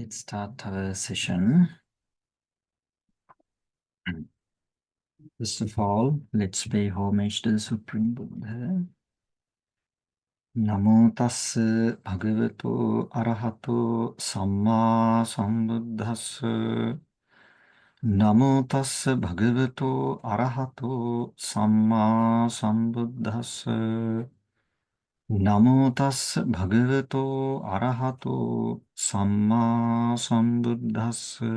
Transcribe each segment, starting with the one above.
Let's start our session. First of all, let's pay homage to the Supreme Buddha. Namo tassa bhagavato arahato samma sambuddhassa. Namo tassa bhagavato arahato samma sambuddhassa. Namo tassa bhagavato arahato samma sambuddhassa.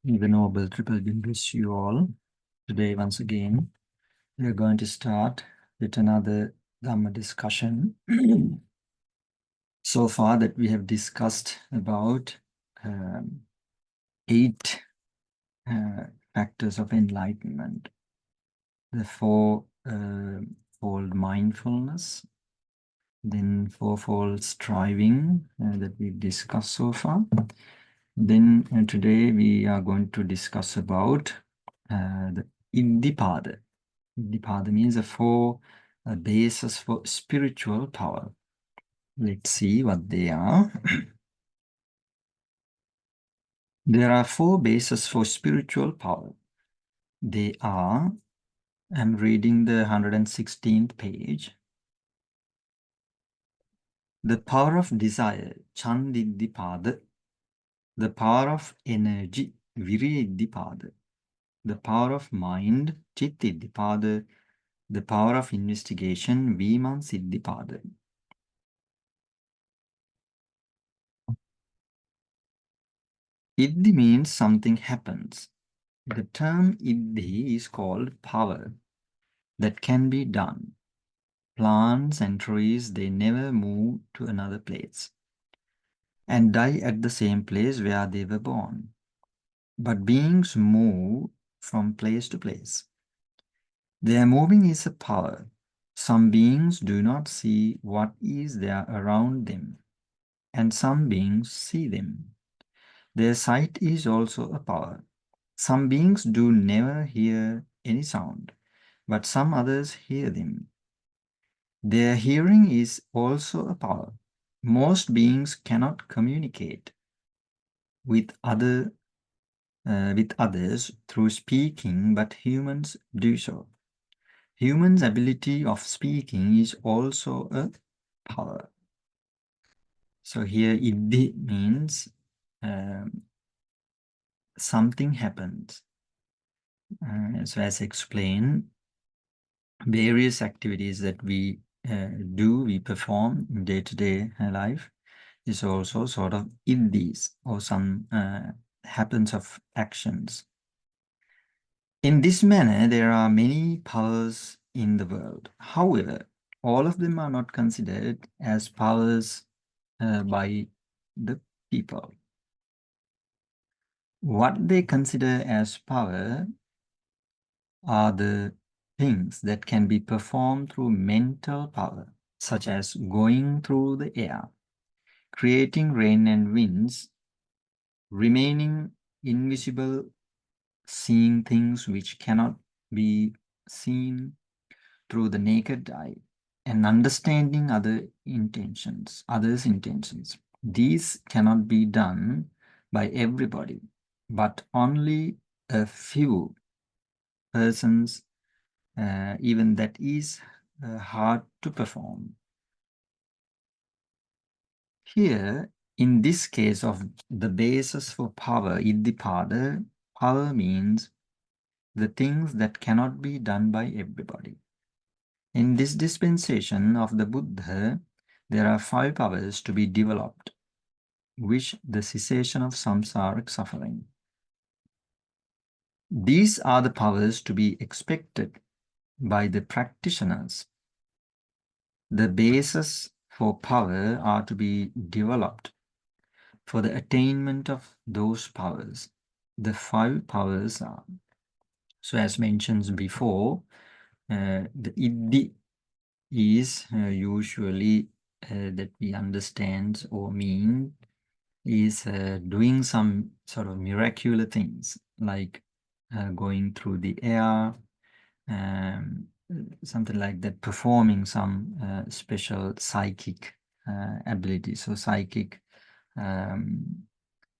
The Noble Triple Being bless you all. Today, once again, we are going to start with another Dhamma discussion. So far that we have discussed about 8 factors of enlightenment. The fourfold mindfulness, then fourfold striving that we've discussed so far. Then today we are going to discuss about the Iddhipada. Iddhipada means the 4 bases for spiritual power. Let's see what they are. There are 4 bases for spiritual power. They are, I'm reading the 116th page. The power of desire, Chandiddhipada. The power of energy, Viriddhipada. The power of mind, Chittiddhipada. The power of investigation, Vimansiddhipada. Iddhi means something happens. The term Iddhi is called power that can be done. Plants and trees, they never move to another place and die at the same place where they were born. But beings move from place to place. Their moving is a power. Some beings do not see what is there around them, and some beings see them. Their sight is also a power. Some beings do never hear any sound, but some others hear them. Their hearing is also a power. Most beings cannot communicate with others through speaking, but humans do so. Humans' ability of speaking is also a power. So here Iddhi means something happens. So as explained, various activities that we we perform in day-to-day life is also sort of Iddhis or some happens of actions. In this manner, there are many powers in the world. However, all of them are not considered as powers by the people. What they consider as power are the things that can be performed through mental power, such as going through the air, creating rain and winds, remaining invisible, seeing things which cannot be seen through the naked eye, and understanding others' intentions. These cannot be done by everybody, but only a few persons, even that is hard to perform. Here, in this case of the basis for power, Iddhipada, power means the things that cannot be done by everybody. In this dispensation of the Buddha, there are 5 powers to be developed, which the cessation of samsaric suffering. These are the powers to be expected by the practitioners. The bases for power are to be developed for the attainment of those powers. The 5 powers are, so as mentioned before, the Iddhi is usually that we understand or mean is doing some sort of miraculous things like going through the air, something like that, performing some special psychic abilities or psychic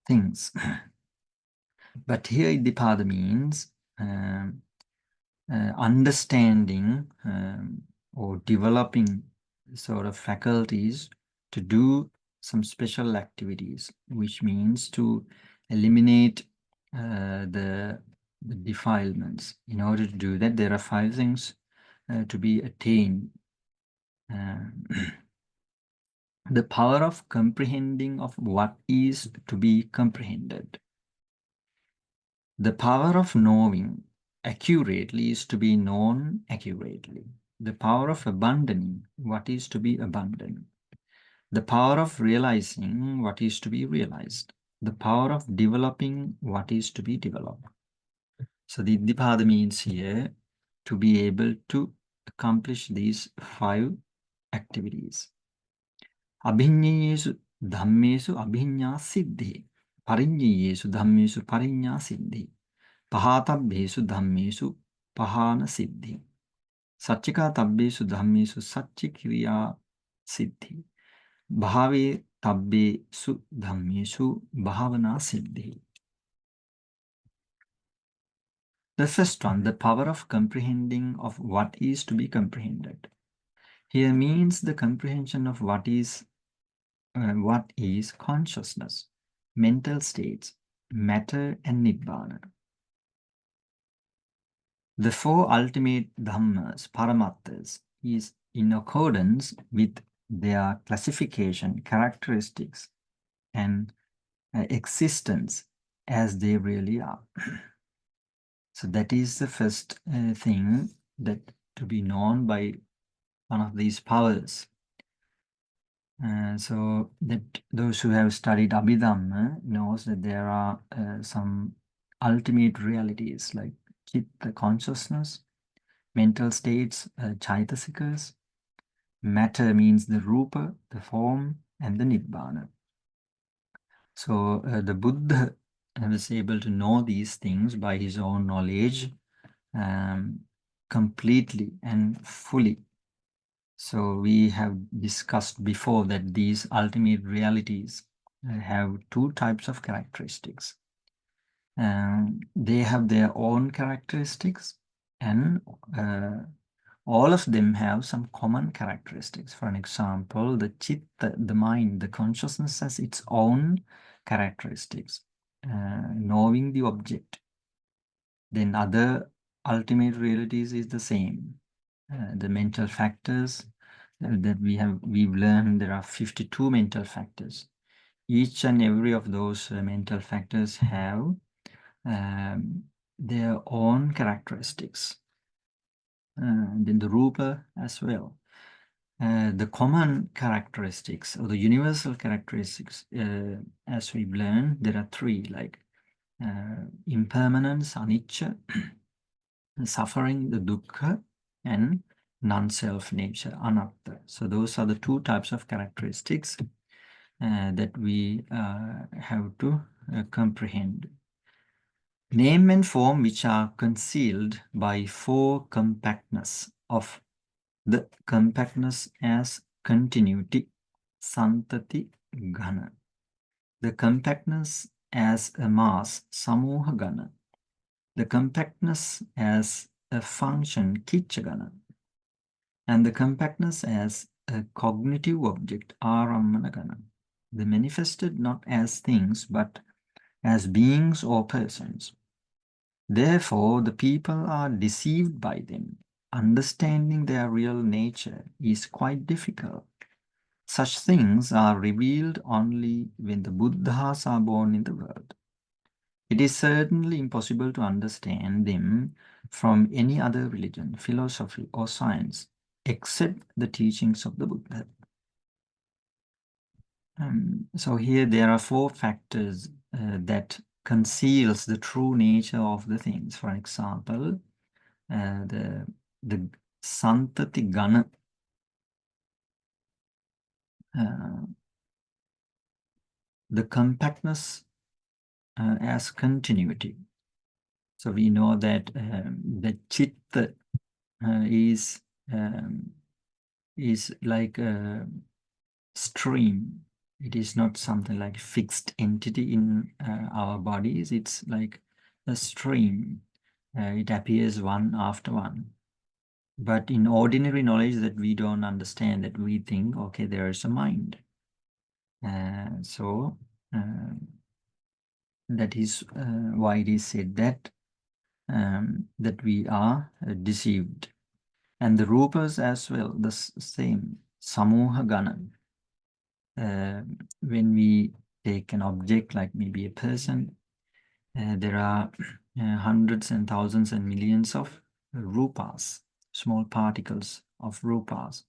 things. But here Iddhipada means understanding or developing sort of faculties to do some special activities, which means to eliminate the defilements. In order to do that, there are 5 things to be attained. The power of comprehending of what is to be comprehended. The power of knowing accurately is to be known accurately. The power of abandoning what is to be abandoned. The power of realizing what is to be realized. The power of developing what is to be developed. So the Iddhipada means here to be able to accomplish these 5 activities. Abhinyesu dhammesu abhinya siddhi. Parinyesu dhammesu parinya siddhi. Pahatabbesu dhammesu pahana siddhi. Satchika tabbesu dhammesu satchikriya siddhi. Bhave tabbesu dhammesu bhavana siddhi. The first one, the power of comprehending of what is to be comprehended. Here means the comprehension of what is consciousness, mental states, matter and nibbana. The 4 ultimate dhammas, paramattas, is in accordance with their classification, characteristics, and existence as they really are. So that is the first thing that to be known by one of these powers. So that those who have studied Abhidhamma knows that there are some ultimate realities like Chitta, consciousness, mental states, chaitasikas, matter means the rupa, the form, and the nibbana. So the Buddha was able to know these things by his own knowledge completely and fully. So we have discussed before that these ultimate realities have 2 types of characteristics. They have their own characteristics, and all of them have some common characteristics. For an example, the chitta, the mind, the consciousness has its own characteristics, knowing the object. Then other ultimate realities is the same. The mental factors that we've learned, there are 52 mental factors. Each and every of those mental factors have their own characteristics. Then the rupa as well. The common characteristics or the universal characteristics, as we've learned, there are 3, like impermanence, anicca, suffering, the dukkha, and non-self nature, anatta. So those are the 2 types of characteristics that we have to comprehend. Name and form which are concealed by 4 compactness of the compactness as continuity, santati ghana. The compactness as a mass, samoha ghana. The compactness as a function, kiccha ghana. And the compactness as a cognitive object, arammana ghana. The manifested not as things but as beings or persons. Therefore, the people are deceived by them. Understanding their real nature is quite difficult. Such things are revealed only when the Buddhas are born in the world. It is certainly impossible to understand them from any other religion, philosophy, or science, except the teachings of the Buddha. So here there are 4 factors that conceals the true nature of the things. For example, the santati ghana, the compactness as continuity. So we know that the chitta is like a stream. It is not something like fixed entity in our bodies. It's like a stream. It appears one after one. But in ordinary knowledge that we don't understand, that we think, okay, there is a mind. So that is why it is said that that we are deceived. And the rupas as well, the same, samoha gana. When we take an object like maybe a person, there are hundreds and thousands and millions of rupas, small particles of rupas.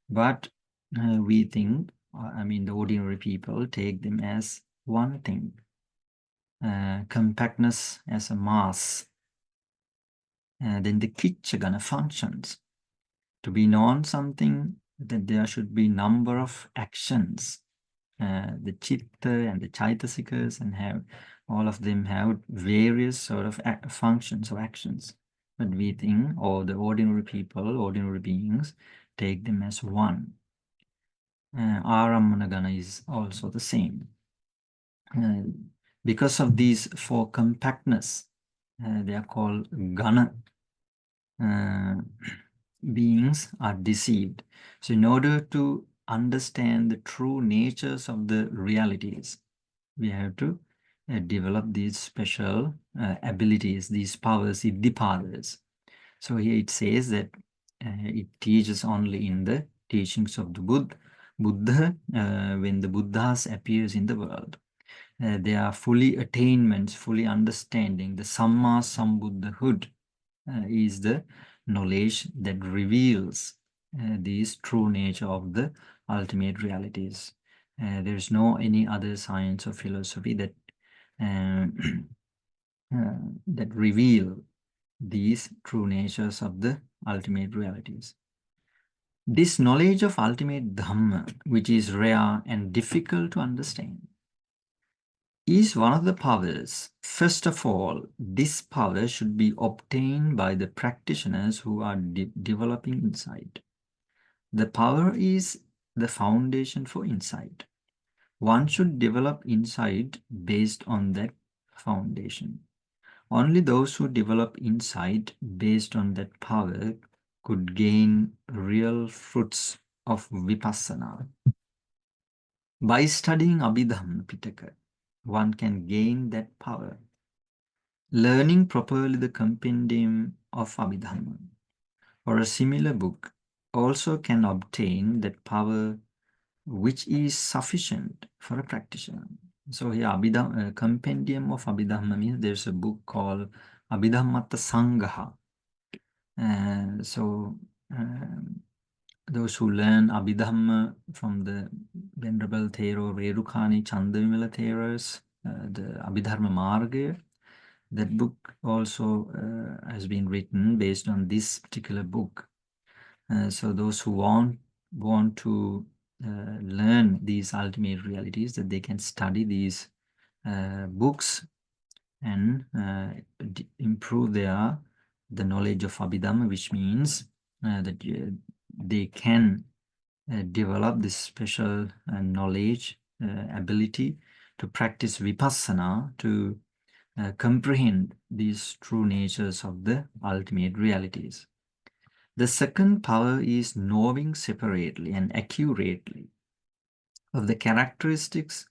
But we think, I mean, the ordinary people take them as one thing. Compactness as a mass. Then the kichagana functions. To be known something, that there should be number of actions. The chitta and the chaitasikas, and have all of them have various sort of functions or actions. But we think, or the ordinary people, ordinary beings, take them as one. Aramanagana is also the same. Because of these four compactness, they are called gana. Beings are deceived. So in order to understand the true natures of the realities, we have to develop these special abilities, these powers, iddhipadas. So here it says that it teaches only in the teachings of the Buddha, when the Buddhas appears in the world. They are fully attainments, fully understanding. The Samma Sambuddhahood is the knowledge that reveals this true nature of the ultimate realities. There is no any other science or philosophy that that reveal these true natures of the ultimate realities. This knowledge of ultimate Dhamma, which is rare and difficult to understand, is one of the powers. First of all, this power should be obtained by the practitioners who are developing insight. The power is the foundation for insight. One should develop insight based on that foundation. Only those who develop insight based on that power could gain real fruits of vipassana. By studying Abhidhamma Pitaka, one can gain that power. Learning properly the compendium of Abhidhamma or a similar book also can obtain that power which is sufficient for a practitioner. So here compendium of Abhidhamma means there's a book called Abhidhammatta Sangha. Those who learn Abhidhamma from the Venerable Thero Rerukani Chandavimala Theras, the Abhidharma Marga, that book also has been written based on this particular book. So those who want to learn these ultimate realities, that they can study these books and improve the knowledge of Abhidhamma, which means that they can develop this special knowledge, ability to practice vipassana, to comprehend these true natures of the ultimate realities. The second power is knowing separately and accurately of the characteristics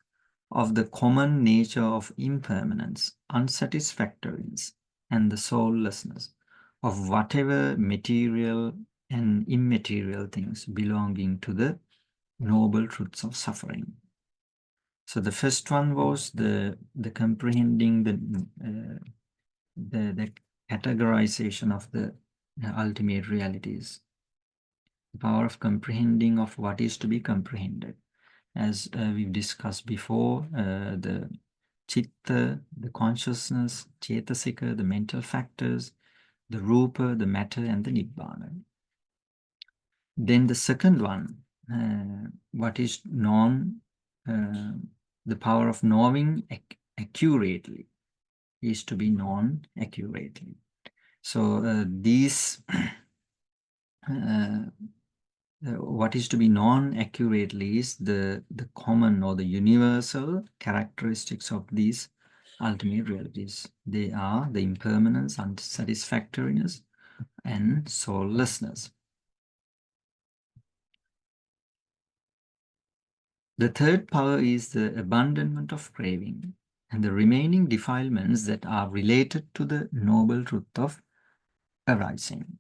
of the common nature of impermanence, unsatisfactoriness, and the soullessness of whatever material and immaterial things belonging to the noble truths of suffering. So the first one was the comprehending the categorization of the ultimate realities, the power of comprehending of what is to be comprehended. As we've discussed before, the chitta, the consciousness, cetasika, the mental factors, the rupa, the matter, and the nibbana. Then the second one, what is known, the power of knowing accurately is to be known accurately. So these what is to be known accurately is the common or the universal characteristics of these ultimate realities. They are the impermanence, unsatisfactoriness, and soullessness. The third power is the abandonment of craving and the remaining defilements that are related to the noble truth of arising.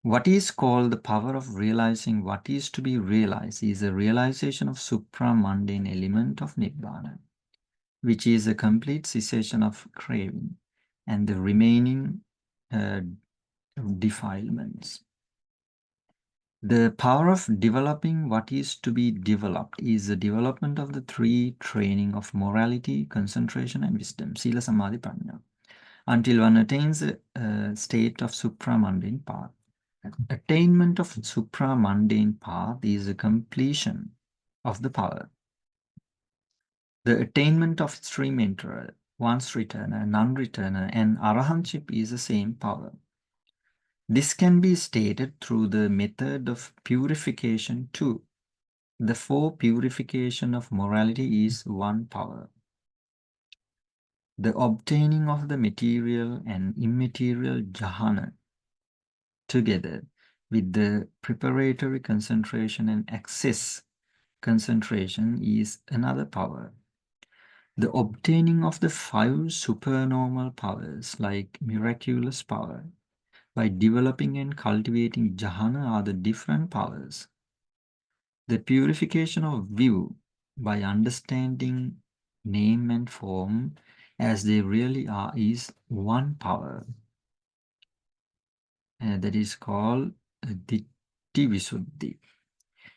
What is called the power of realizing what is to be realized is a realization of supra-mundane element of Nibbana, which is a complete cessation of craving and the remaining defilements. The power of developing what is to be developed is the development of the three training of morality, concentration, and wisdom, Sila, Samadhi, Prajna, until one attains a state of supra-mundane path. Attainment of supra-mundane path is the completion of the power. The attainment of stream enterer, once returner, non-returner, and arahantship is the same power. This can be stated through the method of purification too. The four purification of morality is one power. The obtaining of the material and immaterial jhana together with the preparatory concentration and access concentration is another power. The obtaining of the five supernormal powers like miraculous power by developing and cultivating jhana are the different powers. The purification of view by understanding name and form as they really are is one power. That is called Ditti Visuddhi.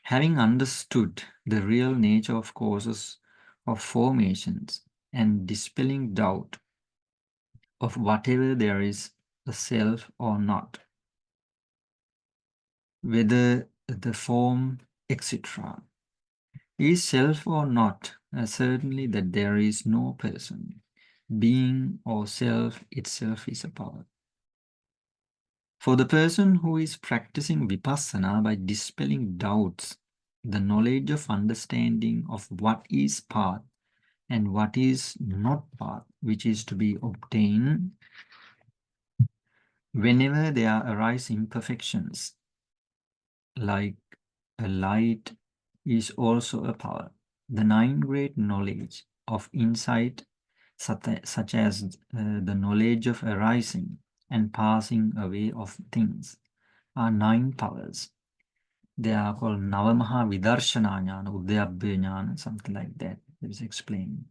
Having understood the real nature of causes of formations and dispelling doubt of whatever there is a self or not, whether the form, etc., is self or not, certainly that there is no person, being or self itself is a power. For the person who is practicing vipassana by dispelling doubts, the knowledge of understanding of what is path and what is not path, which is to be obtained whenever there arise imperfections, like a light, is also a power. The nine great knowledge of insight, such as the knowledge of arising and passing away of things, are nine powers. They are called Navamaha Vidarshana Jnana, Udyabhya Jnana, something like that. It is explained.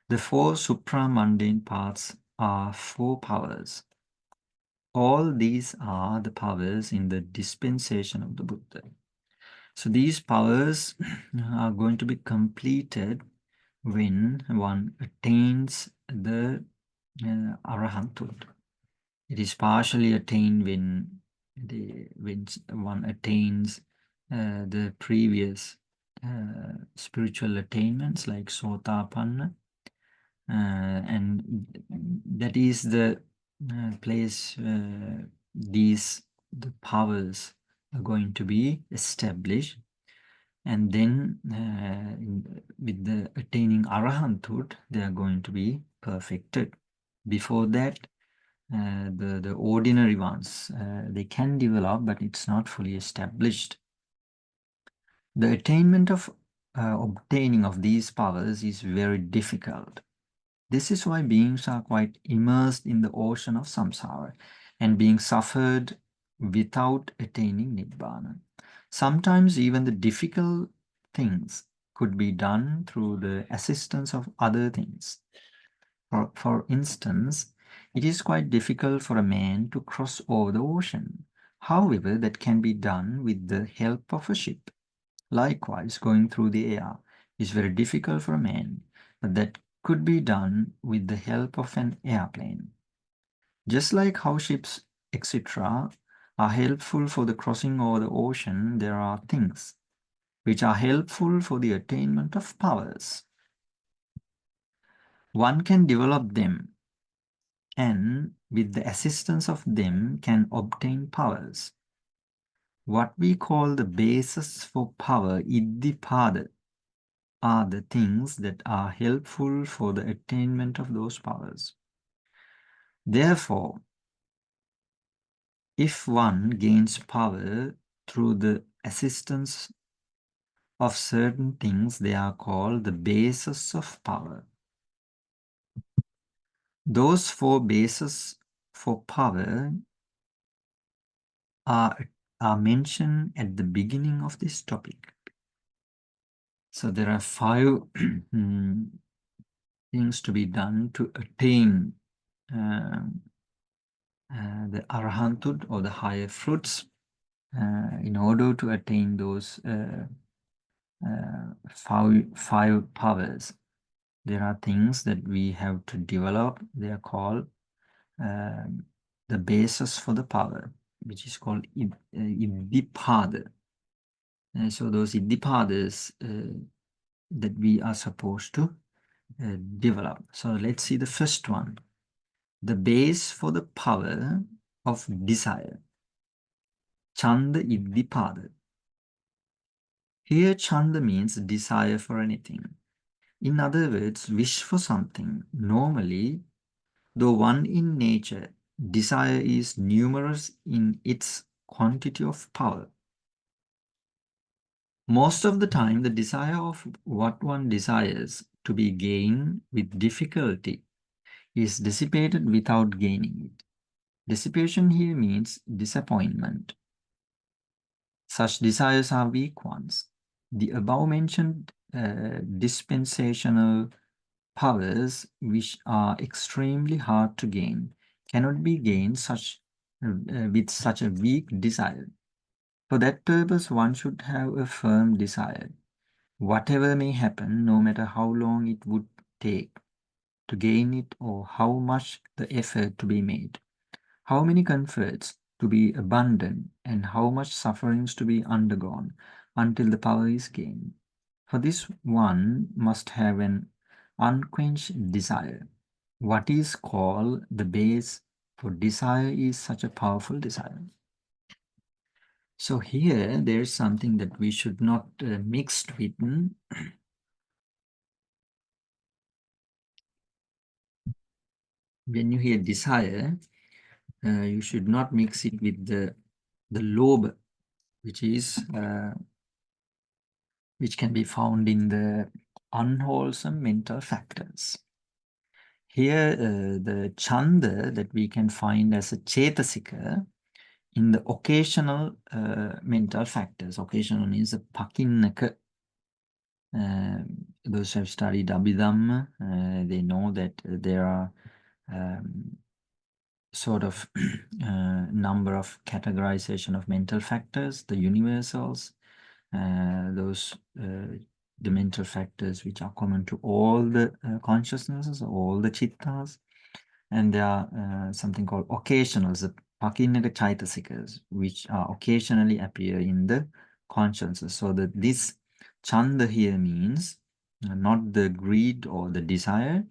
The four supra-mundane paths are four powers. All these are the powers in the dispensation of the Buddha. So these powers are going to be completed when one attains the arahanthood. It is partially attained when one attains the previous spiritual attainments like Sotapanna, and that is the place the powers are going to be established, and then with the attaining arahanthood they are going to be perfected. Before that, the ordinary ones they can develop, but it's not fully established. The attainment of obtaining of these powers is very difficult. This is why beings are quite immersed in the ocean of samsara and being suffered without attaining nibbana. Sometimes even the difficult things could be done through the assistance of other things. For instance, it is quite difficult for a man to cross over the ocean. However, that can be done with the help of a ship. Likewise, going through the air is very difficult for a man, but that could be done with the help of an airplane. Just like how ships, etc., are helpful for the crossing over the ocean, there are things which are helpful for the attainment of powers. One can develop them and with the assistance of them can obtain powers. What we call the basis for power, iddhipada, are the things that are helpful for the attainment of those powers. Therefore, if one gains power through the assistance of certain things, they are called the bases of power. Those four bases for power are mentioned at the beginning of this topic. So there are 5 things to be done to attain the arahanthood or the higher fruits. In order to attain those 5 powers, there are things that we have to develop. They are called the basis for the power, which is called iddhipada. So those iddhipadas that we are supposed to develop. So let's see the first one. The base for the power of desire. Chanda iddhipada. Here chanda means desire for anything. In other words, wish for something. Normally, though one in nature, desire is numerous in its quantity of power. Most of the time, the desire of what one desires to be gained with difficulty is dissipated without gaining it. Dissipation here means disappointment. Such desires are weak ones. The above-mentioned dispensational powers, which are extremely hard to gain, cannot be gained with such a weak desire. For that purpose, one should have a firm desire. Whatever may happen, no matter how long it would take to gain it or how much the effort to be made, how many comforts to be abundant and how much sufferings to be undergone until the power is gained. For this one must have an unquenched desire. What is called the base for desire is such a powerful desire. So here there is something that we should not mix with. When you hear desire, you should not mix it with the lobha, which can be found in the unwholesome mental factors. Here, the chanda that we can find as a chetasika in the occasional mental factors. Occasional means the pakinnaka. Those who have studied Abhidhamma, they know that there are sort of number of categorization of mental factors, the universals, the mental factors which are common to all the consciousnesses, all the chittas, and there are something called occasionals, the pakinnaka chaitasikas, which are occasionally appear in the consciousness. So that this chanda here means not the greed or the desire,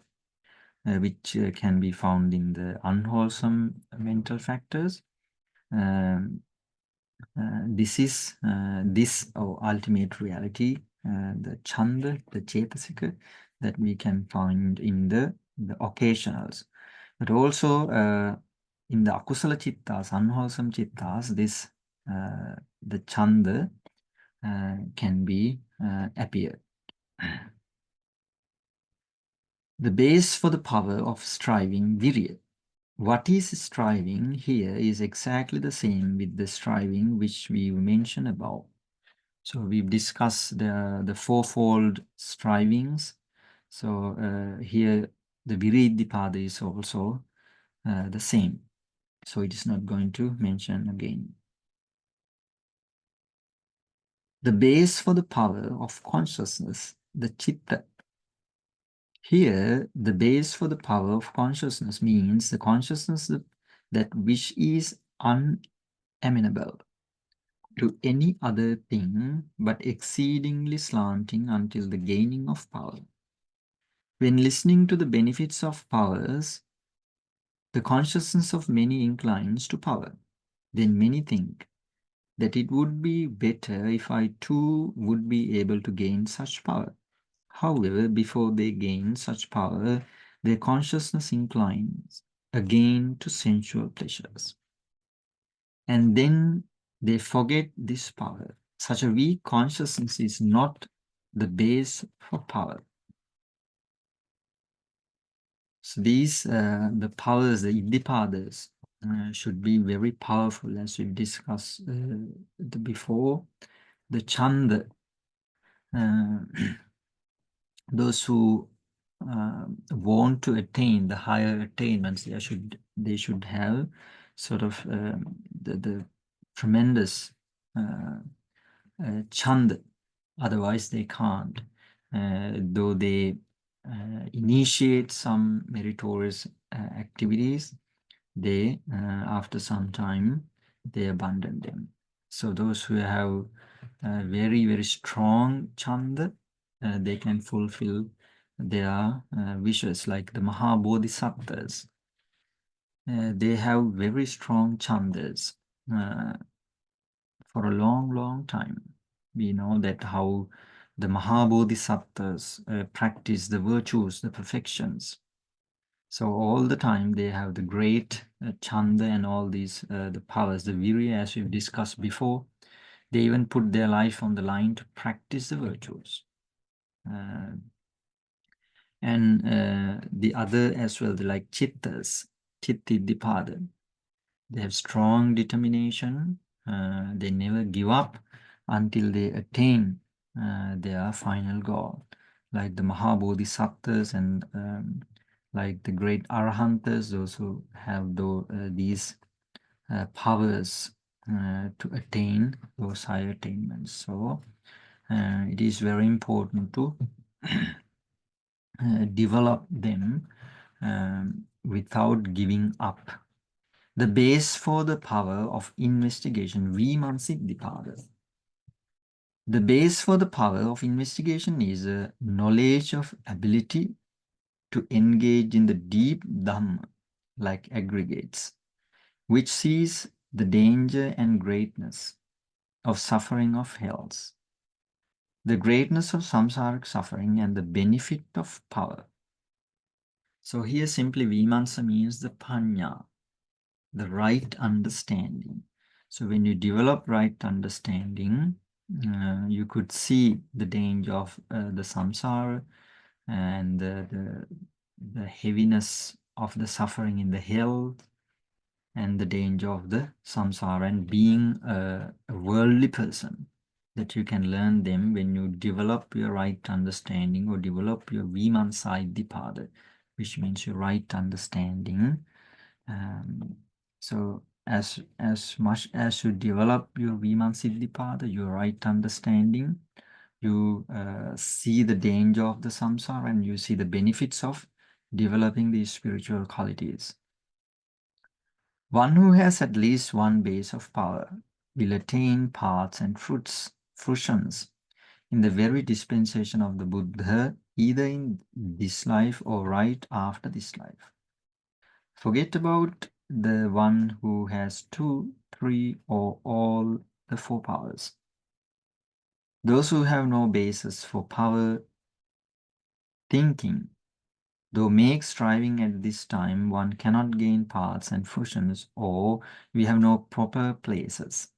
which can be found in the unwholesome mental factors. This is this ultimate reality, the chanda, the chetasika, that we can find in the occasionals. But also in the akusala chittas, unwholesome chittas, this the chanda can be appear. The base for the power of striving, virya. What is striving here is exactly the same with the striving which we mentioned above. So we've discussed the fourfold strivings. So here the Viriddhipada is also the same. So it is not going to mention again. The base for the power of consciousness, the chitta. Here, the base for the power of consciousness means the consciousness that which is unamenable to any other thing but exceedingly slanting until the gaining of power. When listening to the benefits of powers, The consciousness of many inclines to power. Then many think that it would be better if I too would be able to gain such power. However, before they gain such power, their consciousness inclines again to sensual pleasures. And then they forget this power. Such a weak consciousness is not the base for power. So these, the powers, the Iddhipadas, should be very powerful, as we've discussed before. The Chanda, those who want to attain the higher attainments, they should have sort of the tremendous chand, otherwise they can't. Though they initiate some meritorious activities, they after some time they abandon them. So those who have very strong chanda, they can fulfill their wishes, like the Mahabodhisattvas. They have very strong chandas for a long time. We know that how the Mahabodhisattvas practice the virtues, the perfections. So all the time they have the great chanda and all these the powers, the virya, as we've discussed before. They even put their life on the line to practice the virtues. And the other as well, like chittas, chittidhipada. They have strong determination. They never give up until they attain their final goal. Like the Mahabodhisattvas and like the great Arhantas, those who have these powers to attain those higher attainments. So it is very important to develop them without giving up. The base for the power of investigation, Vimansiddhipada. The base for the power of investigation is a knowledge of ability to engage in the deep Dhamma, like aggregates, which sees the danger and greatness of suffering of hells, the greatness of samsaric suffering, and the benefit of power. So here simply Vimansa means the Panya, the right understanding. So when you develop right understanding, you could see the danger of the samsara and the heaviness of the suffering in the hell and the danger of the samsara, and being a worldly person, that you can learn them when you develop your right understanding or develop your Vimansa-Iddhipada, which means your right understanding. So as much as you develop your Vimansa-Iddhipada, your right understanding, you see the danger of the samsara and you see the benefits of developing these spiritual qualities. One who has at least one base of power will attain paths and fruitions in the very dispensation of the Buddha, either in this life or right after this life. Forget about the one who has 2, 3, or all the 4 powers. Those who have no basis for power thinking, though make striving at this time, one cannot gain paths and fruitions, or we have no proper places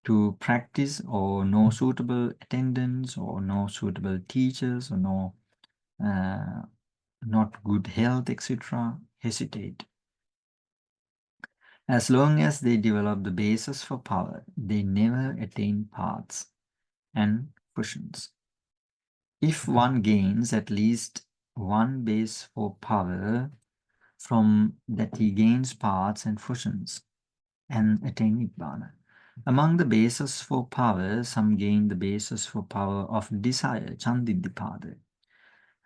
to practice, or no suitable attendants, or no suitable teachers, or no not good health, etc., hesitate. As long as they develop the basis for power, they never attain paths and fruitions. If one gains at least one base for power, from that he gains paths and fruitions and attain Nibbana. Among the bases for power, some gain the basis for power of desire, Chandidhipada,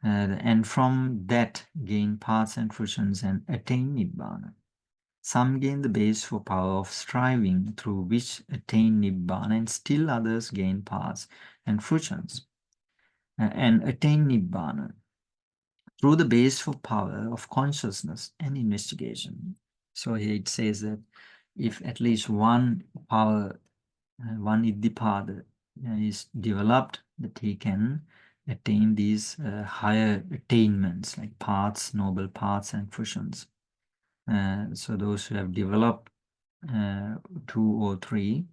and from that gain paths and fruitions and attain Nibbana. Some gain the base for power of striving, through which attain Nibbana, and still others gain paths and fruitions and attain Nibbana. through the baseful power of consciousness and investigation. So here it says that if at least one power, one Iddhipada is developed, that he can attain these higher attainments like paths, noble paths and fusions. So those who have developed 2 or 3,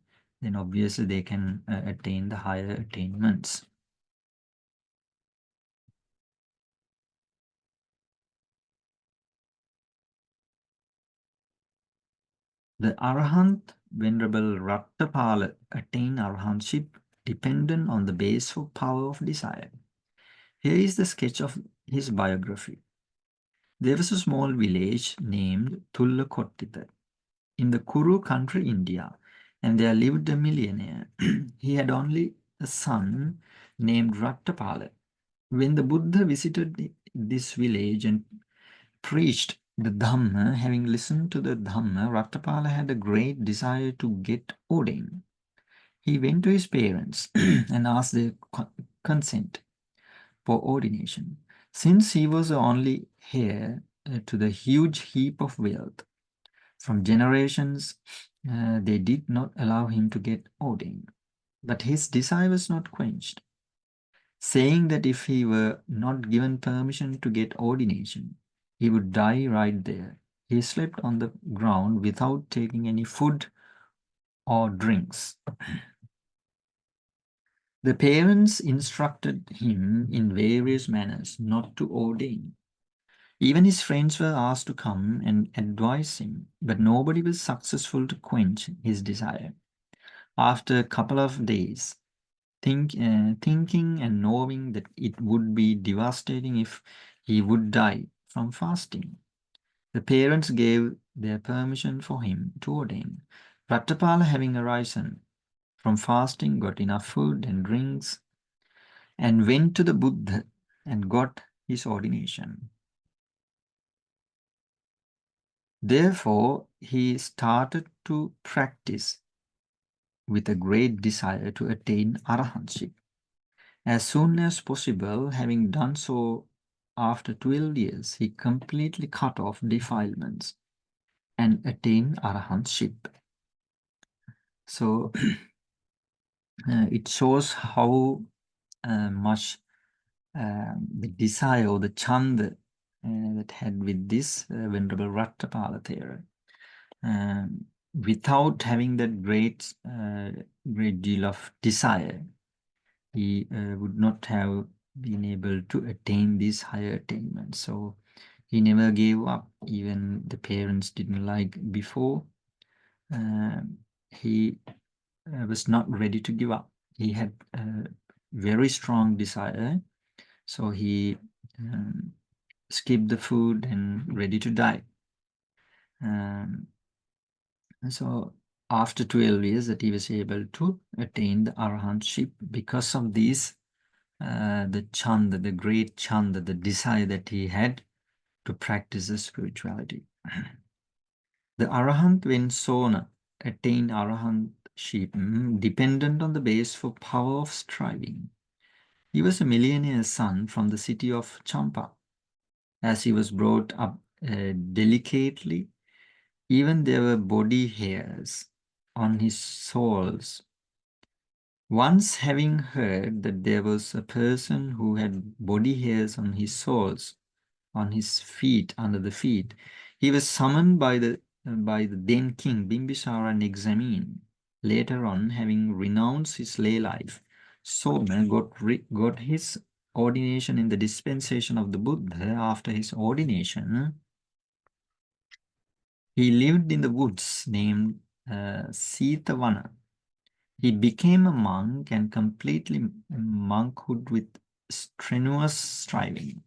then obviously they can attain the higher attainments. The Arahant, Venerable Rattapala, attained Arahantship dependent on the baseful power of desire. Here is the sketch of his biography. There was a small village named Tullakottita in the Kuru country, India, and there lived a millionaire. He had only a son named Rattapala. When the Buddha visited this village and preached the Dhamma, having listened to the Dhamma, Rattapala had a great desire to get ordained. He went to his parents and asked their consent for ordination. Since he was the only heir to the huge heap of wealth, from generations they did not allow him to get ordained. But his desire was not quenched, saying that if he were not given permission to get ordination, he would die right there. He slept on the ground without taking any food or drinks. The parents instructed him in various manners not to ordain. Even his friends were asked to come and advise him, but nobody was successful to quench his desire. After a couple of days, thinking and knowing that it would be devastating if he would die from fasting, the parents gave their permission for him to ordain. Rattapala, having arisen from fasting, got enough food and drinks and went to the Buddha and got his ordination. Therefore, he started to practice with a great desire to attain arahantship. As soon as possible, having done so after 12 years, he completely cut off defilements and attained arahantship. So it shows how much the desire or the chanda that had with this Venerable Rattapala Thera. Without having that great deal of desire, he would not have been able to attain these higher attainments. So he never gave up, even the parents didn't like before. He was not ready to give up. He had a very strong desire, so he skipped the food and ready to die. So after 12 years that he was able to attain the arahantship because of these, the chanda, the great chanda, the desire that he had to practice the spirituality. The arahant when Sona attained arahantship dependent on the base for power of striving. He was a millionaire's son from the city of Champa. As he was brought up delicately, even there were body hairs on his soles. Once having heard that there was a person who had body hairs on his soles, on his feet, under the feet, he was summoned by the then king Bimbisara and examined. Later on, having renounced his lay life, Soma got his ordination in the dispensation of the Buddha. After his ordination, he lived in the woods named Sitavana. He became a monk and completely monkhood with strenuous striving.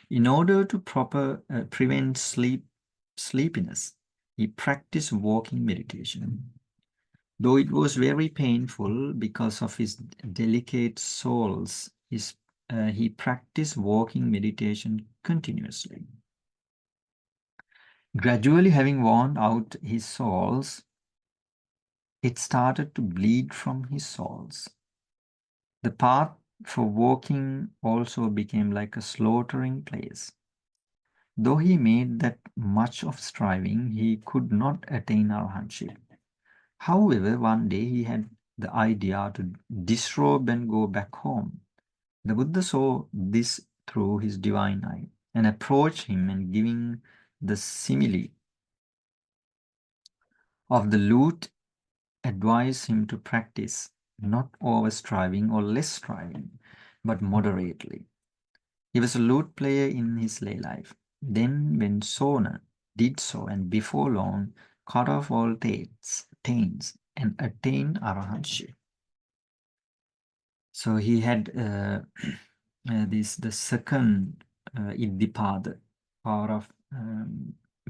In order to prevent sleepiness, he practiced walking meditation. Though it was very painful because of his delicate soles, he practiced walking meditation continuously. Gradually, having worn out his soles, it started to bleed from his soles. The path for walking also became like a slaughtering place. Though he made that much of striving, he could not attain arahantship. However, one day he had the idea to disrobe and go back home. The Buddha saw this through his divine eye and approached him and giving the simile of the lute advised him to practice not over striving or less striving, but moderately. He was a lute player in his lay life. Then, when Sona did so, and before long cut off all taints and attained arahantship. So he had the second Iddhipada, power of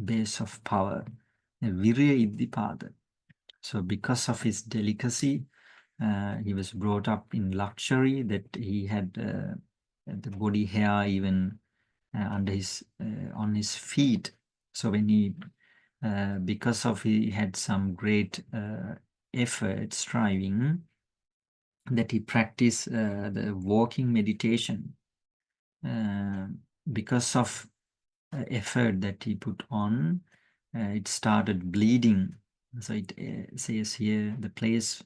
base of power, Virya Iddhipada. So because of his delicacy, he was brought up in luxury, that he had the body hair even under his on his feet. So when he because of he had some great effort striving, that he practiced the walking meditation, because of effort that he put on, it started bleeding. So it says here the place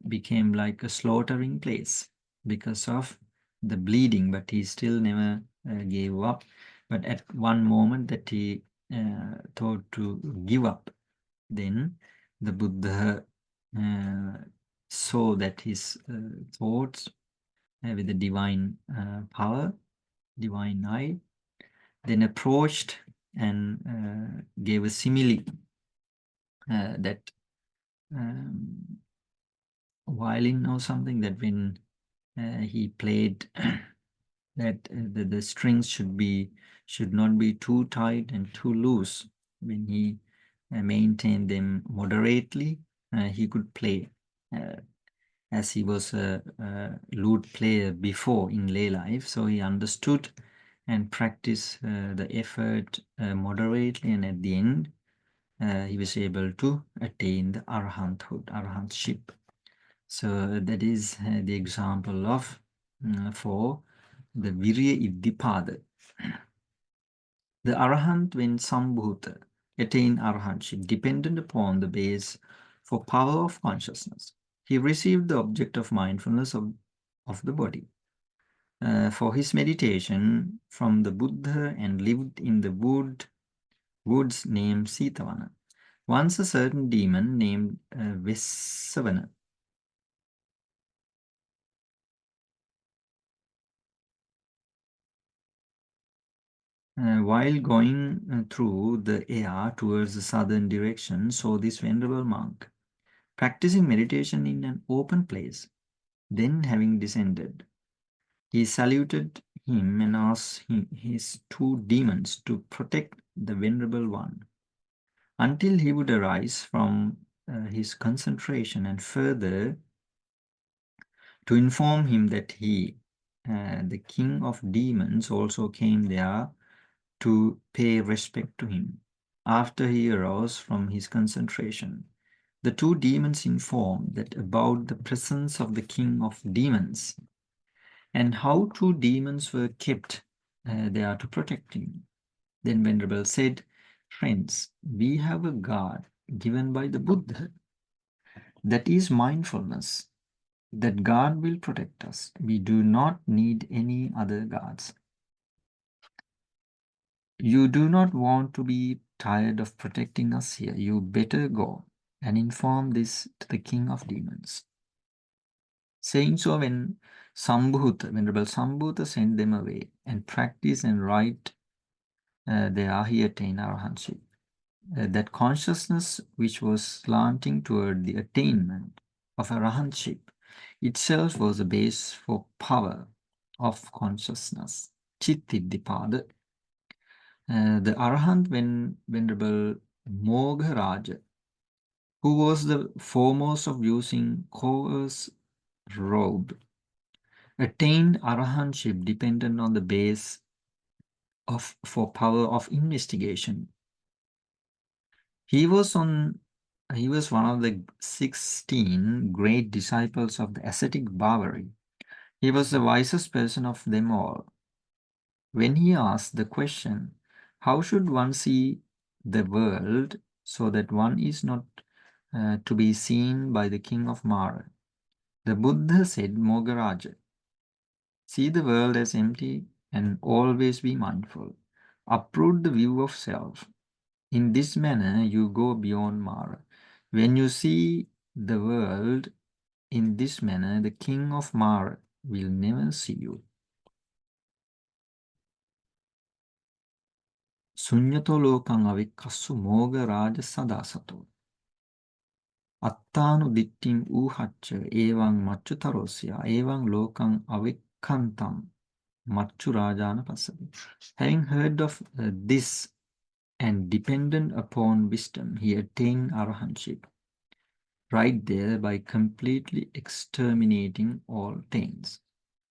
became like a slaughtering place because of the bleeding, but he still never gave up. But at one moment that he thought to give up, then the Buddha saw that his thoughts with the divine power, divine eye, then approached and gave a simile that violin or something, that when he played that the strings should not be too tight and too loose. When he maintained them moderately, he could play as he was a lute player before in lay life. So he understood and practiced the effort moderately, and at the end he was able to attain the arahanthood, arahantship. So that is the example of for the Virya Iddhipada. The Arahant, when Sambhuta, attained arahantship, depended upon the base for power of consciousness. He received the object of mindfulness of the body for his meditation from the Buddha, and lived in the woods named Sitavana. Once a certain demon named Vessavana while going through the air towards the southern direction, saw this venerable monk practicing meditation in an open place. Then, having descended, he saluted him and asked his two demons to protect the venerable one until he would arise from his concentration, and further to inform him that he, the king of demons, also came there to pay respect to him. After he arose from his concentration, the two demons informed that about the presence of the king of demons, and how two demons were kept there to protect him. Then Venerable said, "Friends, we have a guard given by the Buddha, that is mindfulness. That guard will protect us. We do not need any other guards. You do not want to be tired of protecting us here. You better go and inform this to the king of demons." Saying so, when Venerable Sambhuta sent them away and practiced and right there, he attained arahantship. That consciousness which was slanting toward the attainment of arahantship itself was a base for power of consciousness, Chittiddhipada. The Arahant, when Venerable Mogharaja, who was the foremost of using coarse robe, attained arahantship dependent on the base for power of investigation. He was one of the 16 great disciples of the ascetic Bhavari. He was the wisest person of them all. When he asked the question, how should one see the world so that one is not to be seen by the king of Mara? The Buddha said, Mogaraja, see the world as empty and always be mindful. Uproot the view of self. In this manner, you go beyond Mara. When you see the world in this manner, the king of Mara will never see you. Sunyato lokang avikkasu moga raja sadasato. Attanu dittim uhacha evang machutarosya evang lokang avikkantam machu rajana passavi. Having heard of this and dependent upon wisdom, he attained arahantship right there by completely exterminating all things.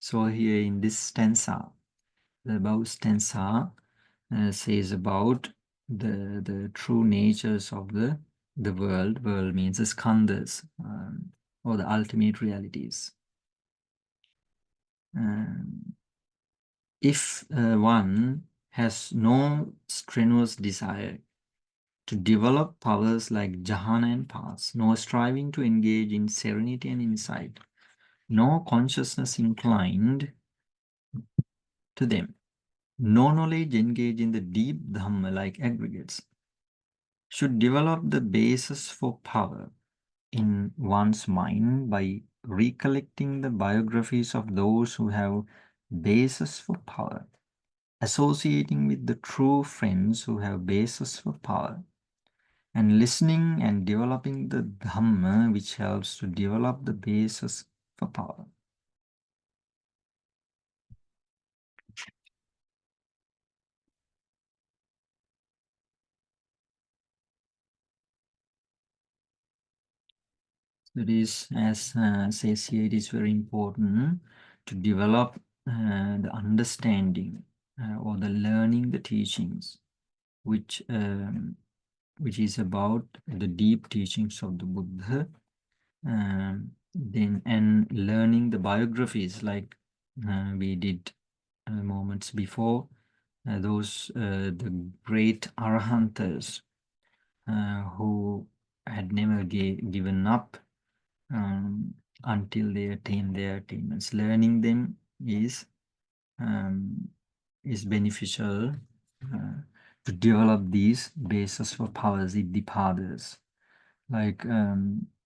So here in this stanza, the above stanza says about the true natures of the world. World means the skandhas, or the ultimate realities. If one has no strenuous desire to develop powers like jhana and paths, no striving to engage in serenity and insight, no consciousness inclined to them, no knowledge engaged in the deep dhamma like aggregates, should develop the basis for power in one's mind by recollecting the biographies of those who have basis for power, associating with the true friends who have basis for power, and listening and developing the Dhamma which helps to develop the basis for power. It is, as says here, it is very important to develop the understanding or the learning the teachings, which is about the deep teachings of the Buddha, then and learning the biographies like we did moments before, those the great arahantas who had never given up until they attain their attainments. Learning them is beneficial to develop these bases for powers, iddhipadas, like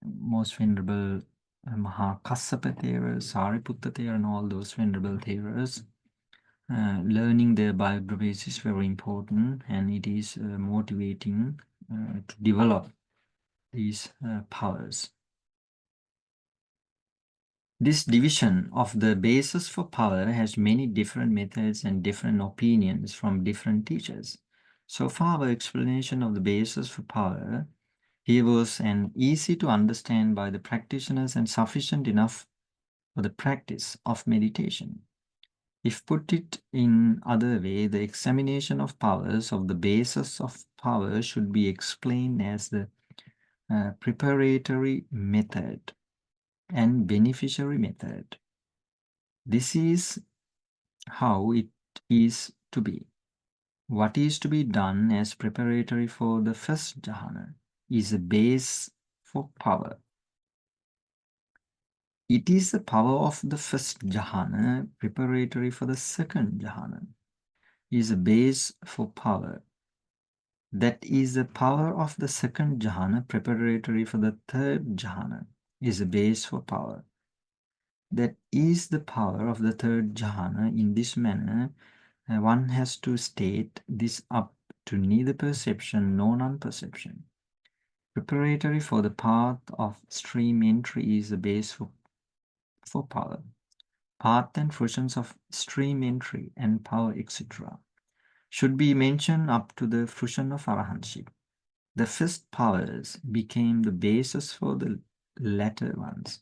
most venerable Mahakassapa Theras, Sariputta Thera, and all those venerable Theras. Learning their biographies is very important, and it is motivating to develop these powers. This division of the basis for power has many different methods and different opinions from different teachers. So far, our explanation of the basis for power here was an easy to understand by the practitioners and sufficient enough for the practice of meditation. If put it in other way, the examination of powers of the basis of power should be explained as the preparatory method and beneficiary method. This is how it is to be. What is to be done as preparatory for the first jhana is a base for power. It is the power of the first jhana, preparatory for the second jhana, is a base for power. That is the power of the second jhana, preparatory for the third jhana, is a base for power. That is the power of the third jhana. In this manner, one has to state this up to neither perception nor non-perception. Preparatory for the path of stream entry is the base for power. Path and fruitions of stream entry and power, etc., should be mentioned up to the fruition of arahantship. The first powers became the basis for the latter ones.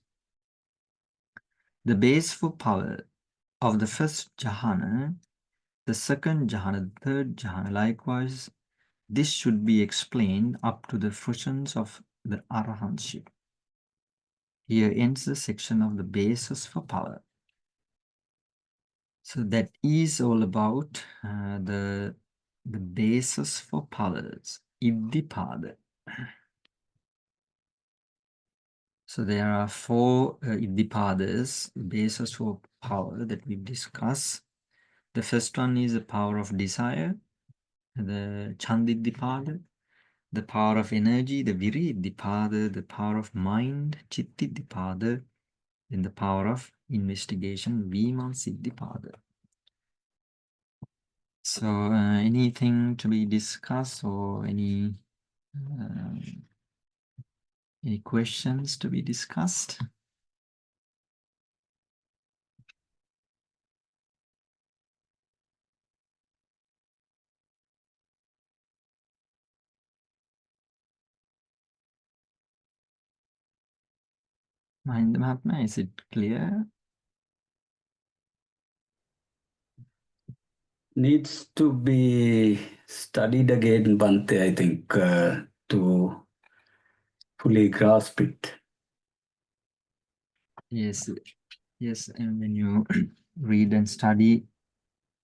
The base for power of the first jhana, the second jhana, the third jhana, likewise, this should be explained up to the fruitions of the arahantship. Here ends the section of the basis for power. So that is all about the basis for powers, Iddhipada. So there are four Iddhipadas, basis for power that we discuss. The first one is the power of desire, the Chandiddhipada, the power of energy, the Viriddhipada, the power of mind, Chittiddhipada, and the power of investigation, Vimansiddhipada. So anything to be discussed or any questions to be discussed? Mahinda Mahatma, is it clear? Needs to be studied again, Bante, I think, to fully grasp it. Yes, yes, and when you read and study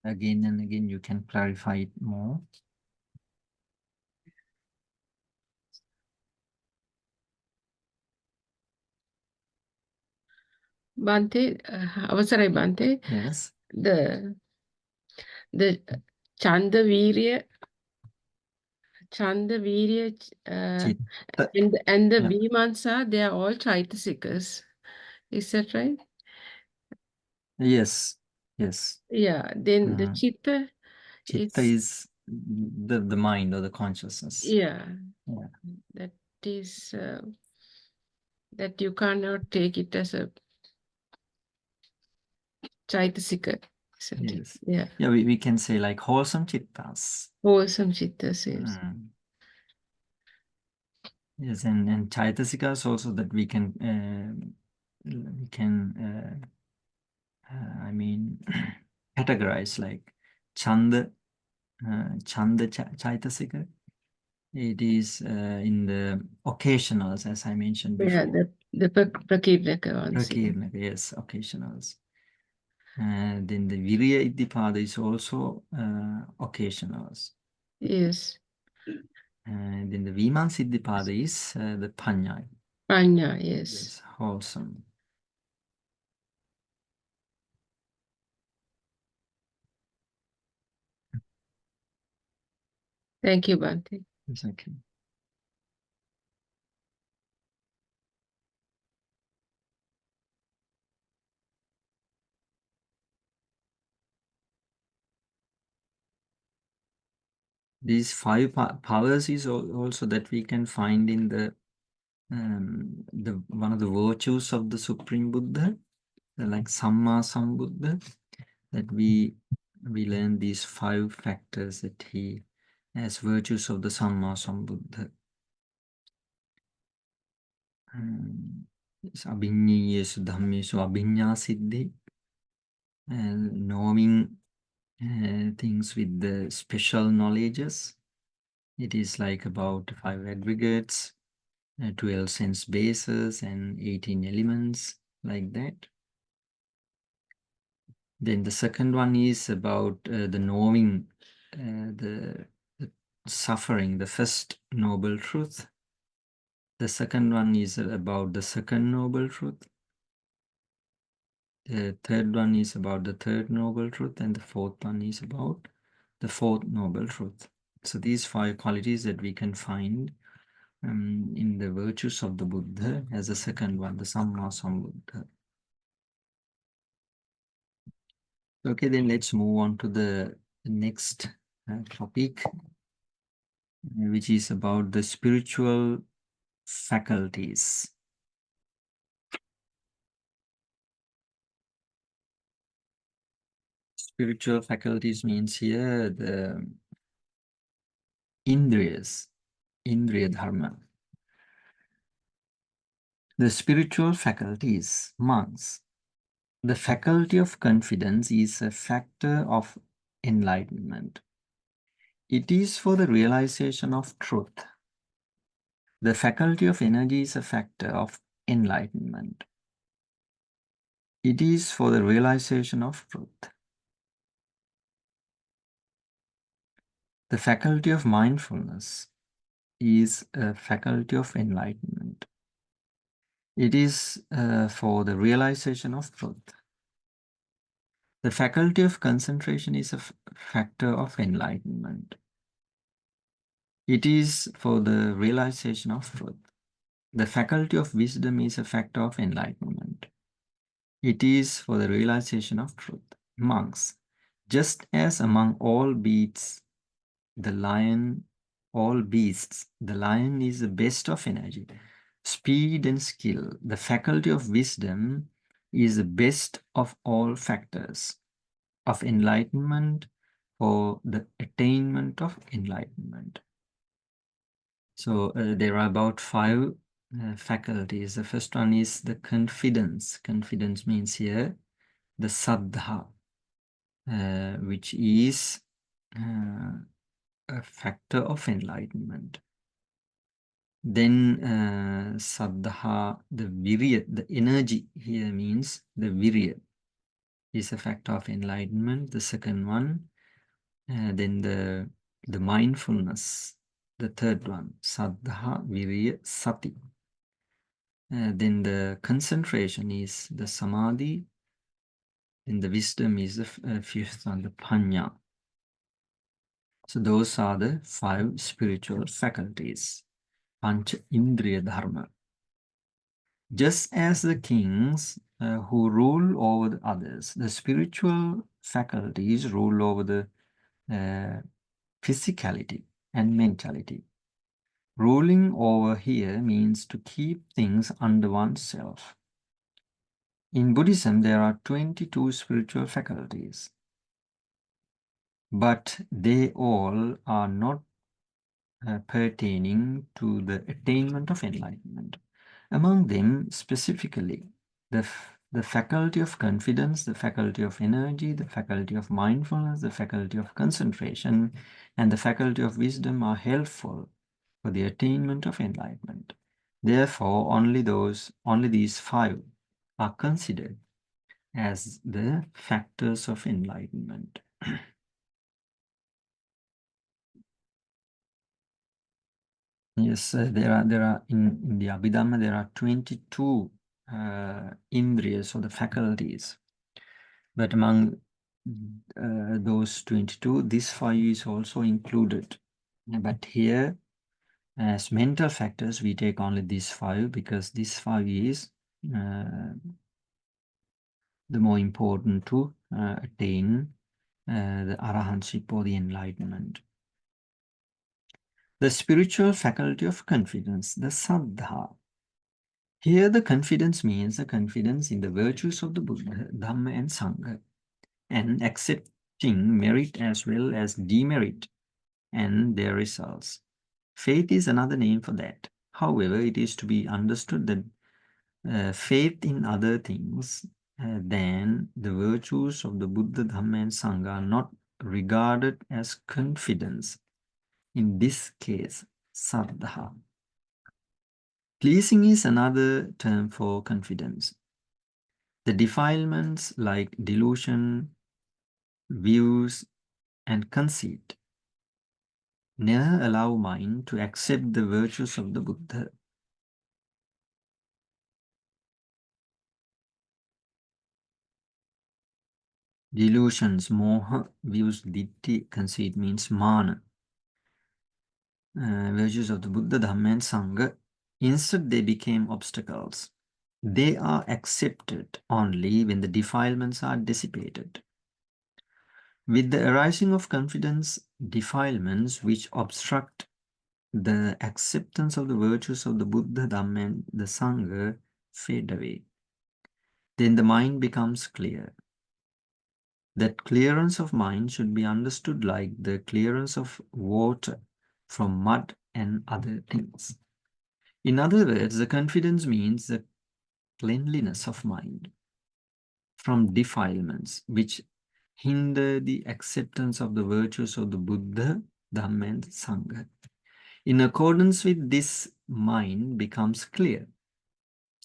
again and again, you can clarify it more. Bante, අවසරයි Bante. Yes. The Chanda Virya, Chitta. and the Yeah. Vimansa, they are all Chaitasikas. Is that right? Yes. Yes. Yeah. Then the Uh, Chitta Chitta is the mind or the consciousness. yeah. Yeah. That is that you cannot take it as a Chaitasika. Isn't it? Yes. Yeah. Yeah, we can say like wholesome chittas. Wholesome Chitta says. Yes, and Chaitasikas also that we can I mean categorize like Chanda Chaitasika. It is in the occasionals, as I mentioned Yeah, before. the Prakirnaka ones. Prakirnaka, yes, occasionals. Then the Virya Iddhipada is also occasionals. Yes. And then the Vimansiddhipada is the Panya. Panya, yes. Yes, wholesome. Thank you, Bante. It's okay. These five powers is also that we can find in the one of the virtues of the Supreme Buddha, like Samma Sambuddha, that we learn these five factors that he as virtues of the Samma Sambuddha. Abhinyeyesu Dhammesu Abhinya Siddhi, knowing things with the special knowledges. It is like about 5 aggregates, 12 sense bases, and 18 elements, like that. Then the second one is about the knowing the suffering, the first noble truth. The second one is about the second noble truth. The third one is about the third noble truth, and the fourth one is about the fourth noble truth. So these 5 qualities that we can find in the virtues of the Buddha as the second one, the Samma Sambuddha. Okay, then let's move on to the next topic, which is about the spiritual faculties. Spiritual faculties means here the Indriyas, Indriya Dharma. The spiritual faculties, monks. The faculty of confidence is a factor of enlightenment. It is for the realization of truth. The faculty of energy is a factor of enlightenment. It is for the realization of truth. The faculty of mindfulness is a faculty of enlightenment. It is for the realization of truth. The faculty of concentration is a factor of enlightenment. It is for the realization of truth. The faculty of wisdom is a factor of enlightenment. It is for the realization of truth. Monks, just as among all beasts, the lion is the best of energy, speed and skill. The faculty of wisdom is the best of all factors of enlightenment for the attainment of enlightenment. So there are about 5 faculties. The first one is the confidence. Confidence means here the saddha, which is a factor of enlightenment. Then saddha, the virya, the energy here means the virya is a factor of enlightenment. The second one, then the mindfulness, the third one, saddha, virya, sati. Then the concentration is the samadhi, and the wisdom is the fifth one, the panya. So those are the 5 spiritual faculties, pancha indriya dharma. Just as the kings who rule over the others, the spiritual faculties rule over the physicality and mentality. Ruling over here means to keep things under oneself. In Buddhism, there are 22 spiritual faculties, but they all are not pertaining to the attainment of enlightenment. Among them, specifically, the faculty of confidence, the faculty of energy, the faculty of mindfulness, the faculty of concentration, and the faculty of wisdom are helpful for the attainment of enlightenment. Therefore, only these 5 are considered as the factors of enlightenment. Yes, there are in the Abhidhamma there are 22 indriyas, or the faculties, but among those 22, this 5 is also included. But here, as mental factors, we take only these 5 because this 5 is the more important to attain the arahantship or the enlightenment. The spiritual faculty of confidence, the saddha. Here the confidence means the confidence in the virtues of the Buddha, Dhamma and Sangha, and accepting merit as well as demerit and their results. Faith is another name for that. However, it is to be understood that faith in other things than the virtues of the Buddha, Dhamma and Sangha are not regarded as confidence. In this case, saddha. Pleasing is another term for confidence. The defilements like delusion, views, and conceit never allow mind to accept the virtues of the Buddha. Delusions, moha, views, ditti, conceit means mana. Virtues of the Buddha, Dhamma and Sangha, instead they became obstacles. They are accepted only when the defilements are dissipated. With the arising of confidence, defilements which obstruct the acceptance of the virtues of the Buddha, Dhamma and the Sangha fade away. Then the mind becomes clear. That clearance of mind should be understood like the clearance of water from mud and other things. In other words, the confidence means the cleanliness of mind from defilements which hinder the acceptance of the virtues of the Buddha, Dhamma and Sangha. In accordance with this, mind becomes clear.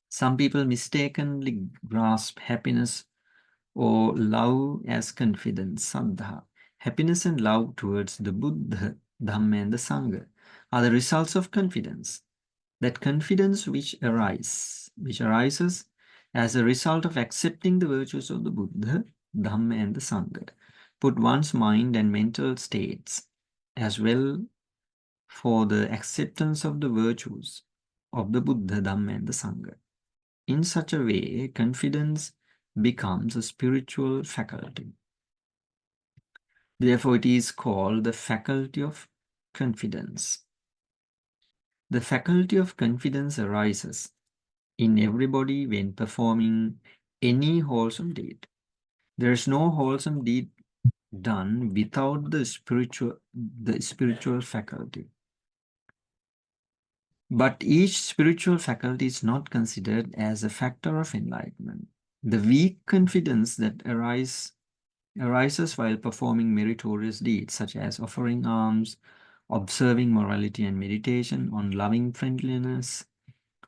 Some people mistakenly grasp happiness or love as confidence, saddha. happiness and love towards the Buddha, Dhamma and the Sangha are the results of confidence. That confidence which arises as a result of accepting the virtues of the Buddha, Dhamma and the Sangha, put one's mind and mental states as well for the acceptance of the virtues of the Buddha, Dhamma and the Sangha. In such a way, confidence becomes a spiritual faculty. Therefore, it is called the faculty of confidence. The faculty of confidence arises in everybody when performing any wholesome deed. There is no wholesome deed done without the spiritual faculty. But each spiritual faculty is not considered as a factor of enlightenment. The weak confidence that arises while performing meritorious deeds such as offering alms, observing morality and meditation on loving friendliness,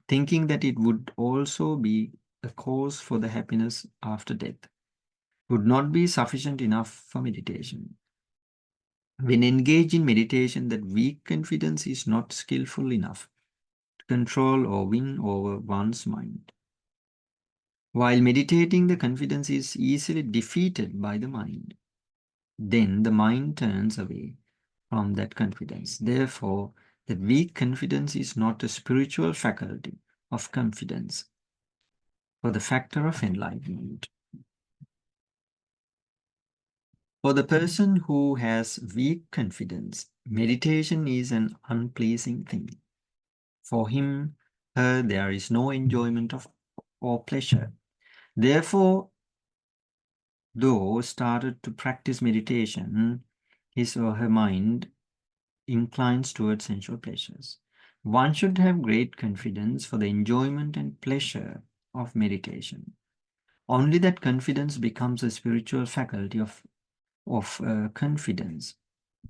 thinking that it would also be a cause for the happiness after death, would not be sufficient enough for meditation. When engaged in meditation, that weak confidence is not skillful enough to control or win over one's mind. While meditating, the confidence is easily defeated by the mind. Then the mind turns away from that confidence. Therefore, that weak confidence is not a spiritual faculty of confidence for the factor of enlightenment. For the person who has weak confidence, meditation is an unpleasing thing. For him, her, there is no enjoyment of or pleasure. Therefore, though started to practice meditation, his or her mind inclines towards sensual pleasures. One should have great confidence for the enjoyment and pleasure of meditation. Only that confidence becomes a spiritual faculty of confidence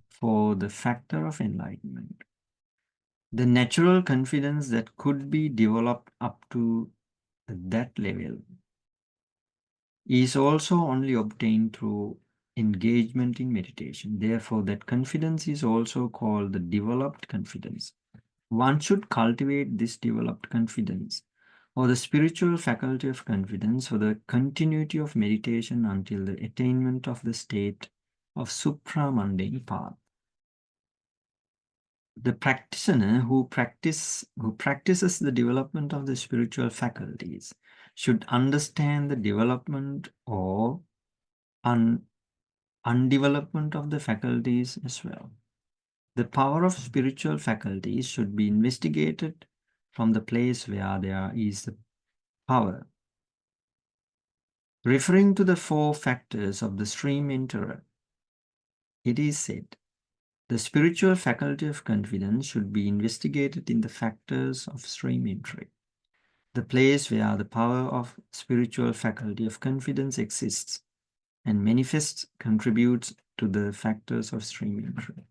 for the factor of enlightenment. The natural confidence that could be developed up to that level is also only obtained through engagement in meditation. Therefore, that confidence is also called the developed confidence. One should cultivate this developed confidence or the spiritual faculty of confidence for the continuity of meditation until the attainment of the state of supramundane path. The practitioner who practices the development of the spiritual faculties should understand the development or undevelopment of the faculties as well. The power of spiritual faculties should be investigated from the place where there is the power. Referring to the 4 factors of the stream enterer, it is said, the spiritual faculty of confidence should be investigated in the factors of stream entry, the place where the power of spiritual faculty of confidence exists and manifests, contributes to the factors of stream entry.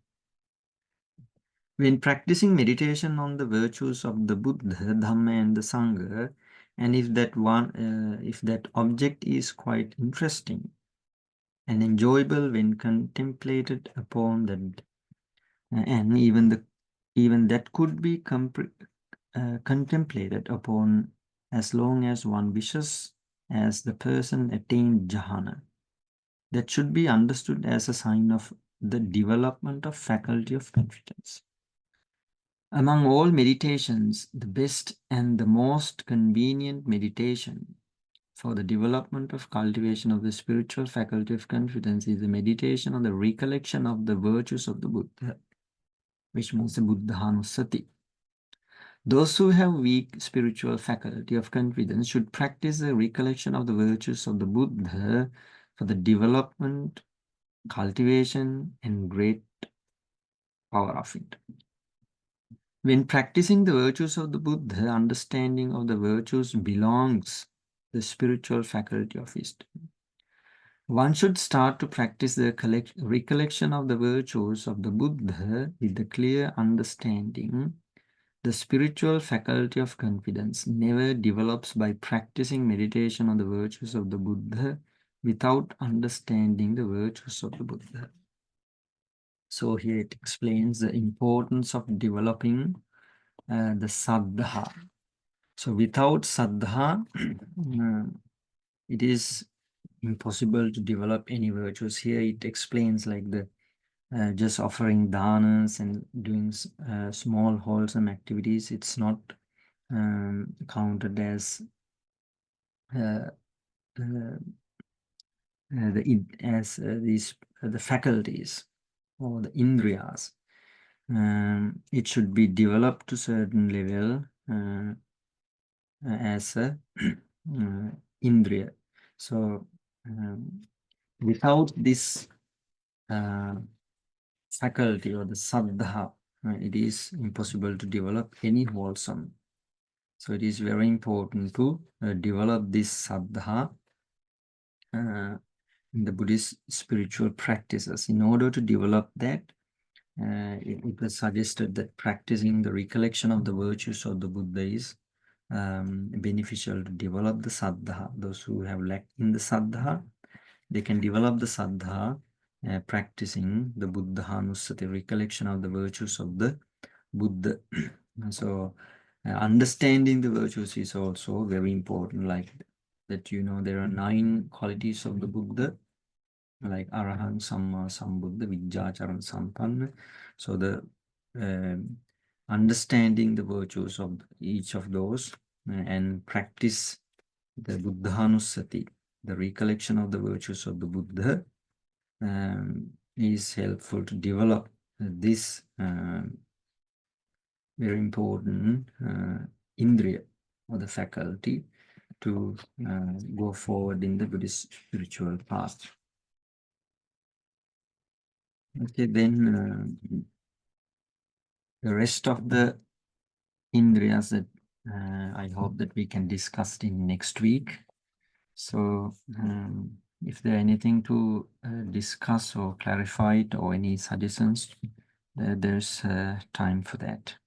When practicing meditation on the virtues of the Buddha, Dhamma and the Sangha, and if that object is quite interesting and enjoyable when contemplated upon that, and even that could be contemplated upon as long as one wishes, as the person attained jhana, that should be understood as a sign of the development of faculty of confidence. Among all meditations, the best and the most convenient meditation for the development of cultivation of the spiritual faculty of confidence is the meditation on the recollection of the virtues of the Buddha, which means the Buddhanussati. Those who have weak spiritual faculty of confidence should practice the recollection of the virtues of the Buddha for the development, cultivation, and great power of it. When practicing the virtues of the Buddha, understanding of the virtues belongs to the spiritual faculty of wisdom. One should start to practice the recollection of the virtues of the Buddha with the clear understanding. The spiritual faculty of confidence never develops by practicing meditation on the virtues of the Buddha without understanding the virtues of the Buddha. So here it explains the importance of developing the saddha. So without saddha, it is impossible to develop any virtues. Here it explains like the just offering danas and doing small wholesome activities. It's not counted as the faculties or the indriyas. It should be developed to certain level as a indriya. So without this faculty or the saddha, it is impossible to develop any wholesome. So it is very important to develop this saddha in the Buddhist spiritual practices. In order to develop that, it was suggested that practicing the recollection of the virtues of the Buddha is beneficial to develop the saddha. Those who have lacked in the saddha, they can develop the saddha practicing the Buddhanussati, recollection of the virtues of the Buddha. So understanding the virtues is also very important, like that, you know, there are 9 qualities of the Buddha, like Arahant, Samma Sambuddha, Vijjacharan Sampanna. So the understanding the virtues of each of those and practice the Buddhanussati, the recollection of the virtues of the Buddha, is helpful to develop this very important indriya or the faculty to go forward in the Buddhist spiritual path. Okay, then the rest of the indriyas that I hope that we can discuss in next week. So if there anything to discuss or clarify it or any suggestions, there's time for that.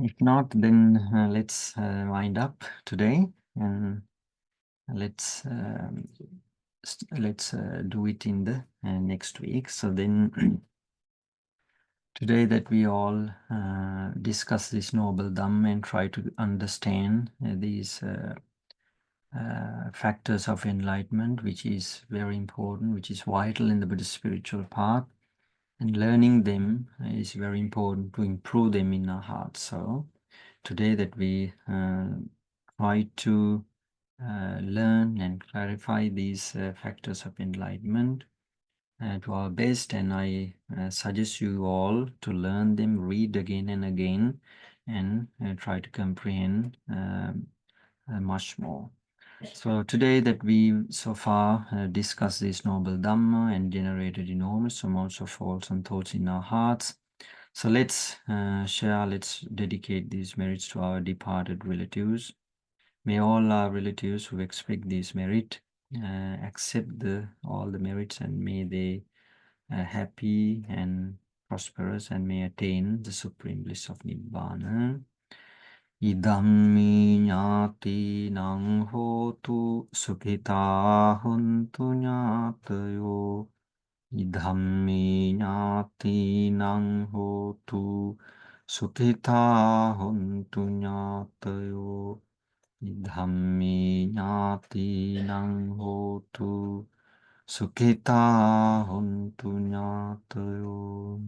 If not, then let's wind up today and let's do it in the next week. So then today that we all discuss this noble Dhamma and try to understand these factors of enlightenment, which is very important, which is vital in the Buddhist spiritual path, and learning them is very important to improve them in our hearts. So today that we try to learn and clarify these factors of enlightenment to our best, and I suggest you all to learn them, read again and again, and try to comprehend much more. So today that we so far discussed this noble Dhamma and generated enormous amounts of wholesome thoughts in our hearts. So let's share, let's dedicate these merits to our departed relatives. May all our relatives who expect this merit accept all the merits, and may they happy and prosperous, and may attain the supreme bliss of Nibbana. Idammi ñāti nang hotu sukhita huntu ñātayo. Idammi ñāti nang hotu sukhita huntu ñātayo. Idammi ñāti nang hotu sukhita huntu ñātayo.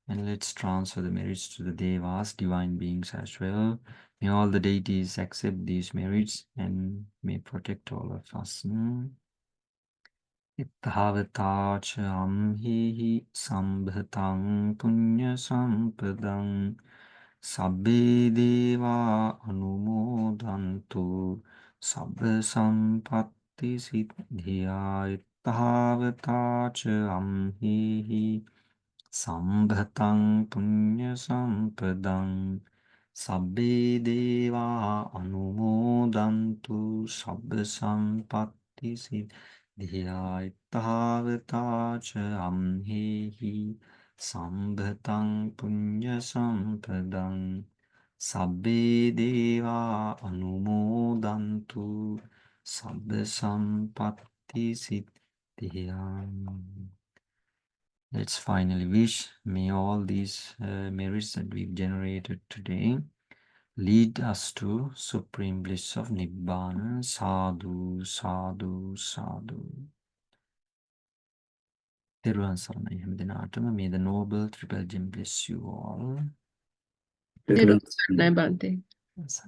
And let's transfer the merits to the Devas, divine beings as well. May all the deities accept these merits and may protect all of us. Itthavata cha amhihi sambhatang punya sampadang sabbe deva anumodantu sabba sampatti siddhya. Itthavata cha amhihi sambhatang punya sampadang sabbe deva anumodantu sabba sampatti siddhya. Dhyaitavata cha amhehi sambhatang punya sampadang sabbe deva anumodantu sabba sampatti siddhiyam. Let's finally wish, may all these merits that we've generated today lead us to supreme bliss of Nibbana. Sadhu, sadhu, sadhu. Therwan Saranai Hamdinatama, may the noble triple gem bless you all. Bante. Yes.